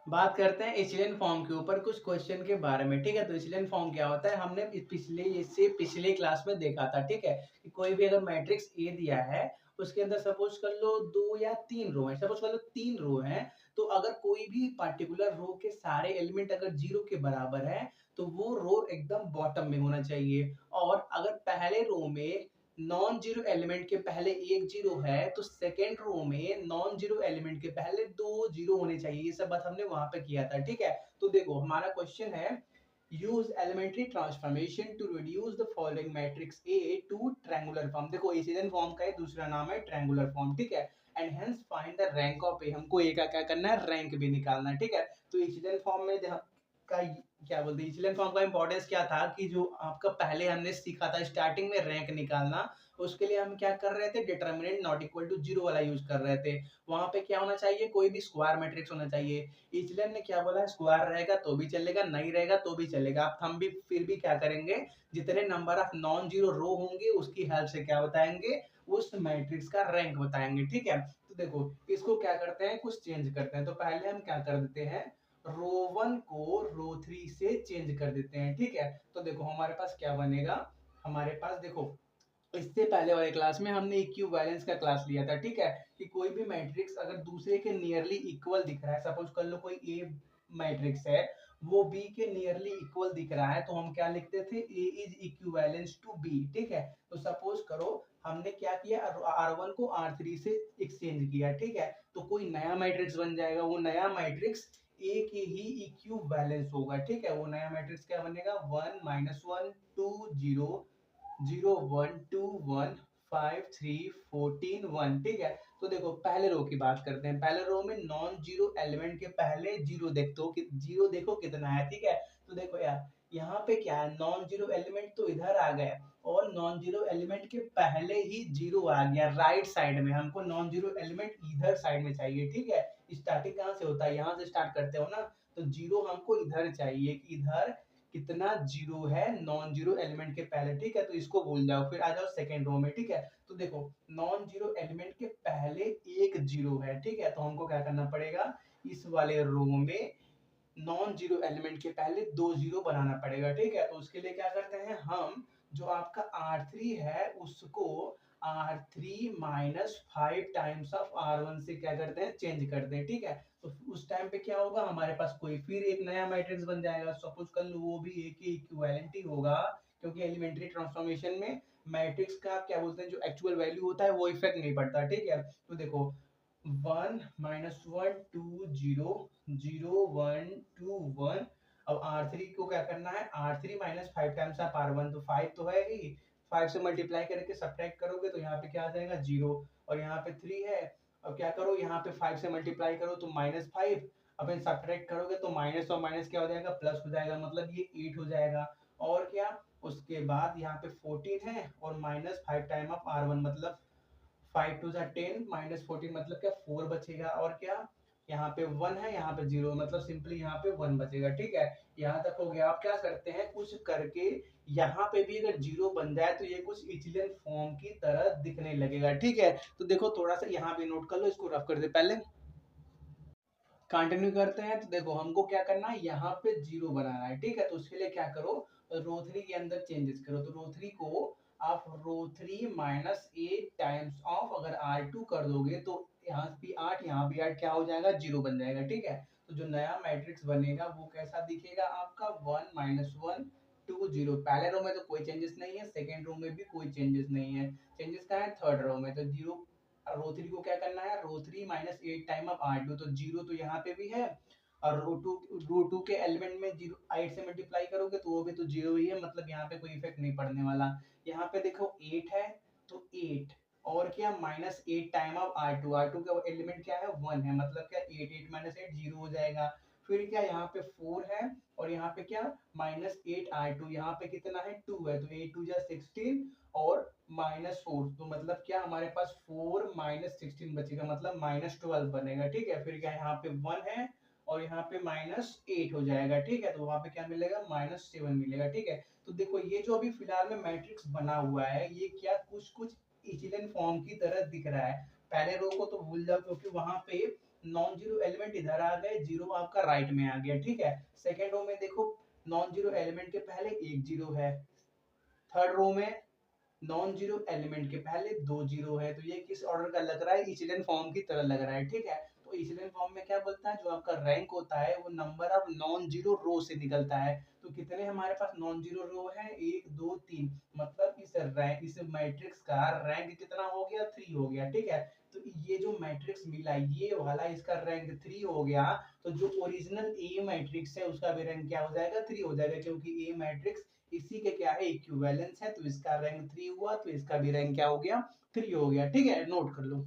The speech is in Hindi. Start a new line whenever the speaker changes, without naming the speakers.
बात करते हैं इचेलियन फॉर्म के ऊपर कुछ क्वेश्चन के बारे में। ठीक है, तो इचेलियन फॉर्म क्या होता है, हमने पिछले क्लास में देखा था। ठीक है, कि कोई भी अगर मैट्रिक्स ए दिया है, उसके अंदर सपोज कर लो दो या तीन रो है, सपोज कर लो तीन रो है, तो अगर कोई भी पार्टिकुलर रो के सारे एलिमेंट अगर जीरो के बराबर है, तो वो रो एकदम बॉटम में होना चाहिए। और अगर पहले रो में नॉन जीरो एलिमेंट के पहले एक जीरो है, तो सेकेंड रो में नॉन जीरो एलिमेंट के पहले दो जीरो होने चाहिए। ये सब बात हमने वहां पे किया था। ठीक है, तो देखो हमारा क्वेश्चन है, use elementary transformation to reduce the following matrix A to triangular form. देखो इचेलियन फॉर्म का दूसरा नाम है ट्रायंगुलर फॉर्म। ठीक है, and hence find the rank of A, हमको ए का क्या करना है, रैंक भी निकालना है। ठीक है, तो इचेलियन फॉर्म में का क्या बोलते हैं, इचेलियन फॉर्म का इंपॉर्टेंस क्या था कि जो आपका पहले हमने सीखा था स्टार्टिंग में रैंक निकालना, उसके लिए हम क्या कर रहे थे, determinant not equal to zero वाला यूज कर रहे थे। वहां पे क्या होना चाहिए, कोई भी स्क्वायर मैट्रिक्स होना चाहिए। इचेलियन ने क्या बोला, स्क्वायर रहेगा तो भी चलेगा, नहीं रहेगा तो भी चलेगा। अब हम भी फिर भी क्या करेंगे, जितने नंबर ऑफ नॉन जीरो रो होंगे उसकी हेल्प से क्या बताएंगे, उस मैट्रिक्स का रैंक बताएंगे। ठीक है, तो देखो इसको क्या करते हैं, कुछ चेंज करते हैं। तो पहले हम क्या कर देते हैं, रो वन को रो थ्री से चेंज कर देते हैं। ठीक है, तो देखो हमारे पास क्या बनेगा, हमारे पास देखो इससे पहले वाले क्लास में हमने इक्विवेलेंस का क्लास लिया था। ठीक है, कि कोई भी मैट्रिक्स अगर दूसरे के नियरली इक्वल दिख रहा है, सपोज कर लो कोई ए मैट्रिक्स है, वो बी के नियरली इक्वल दिख रहा है, तो हम क्या लिखते थे, ए इज इक्विवेलेंस टू बी। ठीक है, तो सपोज करो हमने क्या किया, आर वन को आर थ्री से एक्सचेंज किया। ठीक है, तो कोई नया मैट्रिक्स बन जाएगा, वो नया मैट्रिक्स ए के ही इक्विवेलेंस होगा। ठीक है, वो नया मैट्रिक्स क्या बनेगा, one minus one two zero zero one two one five three fourteen one. ठीक है, तो देखो पहले रो की बात करते हैं। पहले रो में नॉन जीरो एलिमेंट के पहले जीरो देखते हो कि जीरो देखो कितना है। ठीक है, तो देखो यार यहाँ पे क्या है, नॉन जीरो एलिमेंट तो इधर आ गया, और नॉन जीरो एलिमेंट के पहले ही जीरो आ गया राइट साइड में। हमको नॉन जीरो एलिमेंट इधर साइड में चाहिए। ठीक है, स्टार्टिंग कहाँ से होता है, यहाँ से स्टार्ट करते हो ना, तो जीरो हमको इधर चाहिए कि इधर कितना जीरो है नॉन जीरो एलिमेंट के पहले। ठीक है, तो इसको भूल जाओ, फिर आ जाओ सेकंड रो में। ठीक है, तो देखो नॉन जीरो एलिमेंट के पहले एक जीरो है। ठीक है, तो हमको क्या करना पड़ेगा, इस वाले रो में नॉन जीरो एलिमेंट के पहले दो जीरो बनाना पड़ेगा। ठीक है, तो उसके लिए क्या करते हैं हम, जो आपका R3 है उसको R3 minus five times of R1 से क्या करते हैं, चेंज करते हैं। ठीक है, तो उस टाइम पे क्या होगा, हमारे पास कोई फिर एक नया मैट्रिक्स बन जाएगा। सपोज कर लो वो भी एक ही इक्विवेलेंट ही होगा, क्योंकि एलिमेंट्री ट्रांसफॉर्मेशन में मैट्रिक्स का क्या बोलते हैं, जो एक्चुअल वैल्यू होता है वो इफेक्ट नहीं पड़ता। ठीक है, तो देखो one minus one two zero zero one two one. अब आर थ्री को क्या करना है, R three minus five times of R one, तो फाइव तो है ही, फाइव से मल्टीप्लाई करके सब्ट्रैक्ट करोगे तो यहाँ पे क्या आ जाएगा, जीरो। और यहाँ पे थ्री है, अब क्या करो, यहाँ पे फाइव से मल्टीप्लाई करो तो माइनस फाइव, अब सब्ट्रैक्ट करोगे तो माइनस और माइनस क्या हो जाएगा, प्लस हो जाएगा, मतलब ये एट हो जाएगा। और क्या, उसके बाद यहाँ पे 14 है और minus five time of R one, मतलब फाइव टू जा टेन माइनस फोर्टीन, मतलब क्या फोर बचेगा। और क्या, यहाँ पे वन है, यहाँ पे जीरो, मतलब सिंपली यहाँ पे वन बचेगा। ठीक है, यहाँ तक हो गया। आप क्या करते हैं, कुछ करके यहाँ पे भी अगर जीरो बन जाए तो ये कुछ इचेलियन फॉर्म की तरह दिखने लगेगा। ठीक है, तो देखो थोड़ा सा यहाँ पे नोट कर लो, इसको रफ कर दे पहले, कंटिन्यू करते हैं। तो देखो हमको क्या करना है, यहाँ पे जीरो बनाना है। ठीक है, तो उसके लिए क्या करो, रो थ्री के अंदर चेंजेस करो। तो रो थ्री को आप row three minus eight times of अगर आर टू कर दोगे तो यहाँ भी आठ, यहाँ भी आठ, क्या हो जाएगा, जीरो बन जाएगा। ठीक है, तो जो नया मैट्रिक्स बनेगा वो कैसा दिखेगा आपका, one minus one two zero. पहले रो में तो कोई चेंजेस नहीं है, सेकेंड रो में भी कोई चेंजेस नहीं है, चेंजेस का है थर्ड रो में। तो जीरो, रो थ्री को क्या करना है, row three minus eight time of R two, तो जीरो तो यहाँ पे भी है, और रो टू के एलिमेंट में जीरो एट से मल्टीप्लाई करोगे तो वो भी तो जीरो ही है, मतलब यहाँ पे कोई इफेक्ट नहीं पड़ने वाला। यहाँ पे देखो एट है, तो एट, और क्या minus eight time of R two का एलिमेंट क्या है, वन है, मतलब क्या eight, eight minus eight zero हो जाएगा। फिर क्या, यहाँ पे फोर है, और यहाँ पे क्या माइनस एट आर टू, यहाँ पे कितना है, टू है, तो एट टू जा सिक्सटीन, और माइनस फोर, तो मतलब क्या हमारे पास फोर माइनस सिक्सटीन बचेगा, मतलब माइनस ट्वेल्व बनेगा। ठीक है, फिर क्या यहाँ पे वन है, और यहाँ पे माइनस एट हो जाएगा। ठीक है, तो वहां पे क्या मिलेगा, माइनस सेवन मिलेगा। ठीक है, तो देखो ये जो अभी फिलहाल में मैट्रिक्स बना हुआ है, ये क्या कुछ कुछ इचेलियन फॉर्म की तरह दिख रहा है। पहले रो को तो भूल जाओ, क्योंकि वहां पे नॉन जीरो एलिमेंट इधर आ गए, जीरो आपका राइट में आ गया, ठीक है। सेकेंड रो में देखो नॉन जीरो एलिमेंट के पहले एक जीरो है, थर्ड रो में नॉन जीरो एलिमेंट के पहले दो जीरो है। तो ये किस ऑर्डर का लग रहा है, इचेलियन फॉर्म की तरह लग रहा है, ठीक है। तो इचेलियन फॉर्म में क्या बोलता है, जो आपका रैंक होता है वो नंबर ऑफ नॉन जीरो रो से निकलता है। तो कितने हमारे पास नॉन जीरो रो है, एक दो तीन, मतलब इस मैट्रिक्स का रैंक कितना हो गया, 3 हो गया, ठीक है। तो ये जो मैट्रिक्स मिला ये वाला, इसका रैंक 3 हो गया। तो जो ओरिजिनल ए मैट्रिक्स है उसका भी रैंक क्या हो जाएगा, 3 हो जाएगा, क्योंकि ए मैट्रिक्स इसी के क्या है, इक्विवेलेंस है। तो इसका रैंक 3 हुआ, तो इसका भी रैंक क्या हो गया, 3 हो गया, ठीक है। नोट कर लो।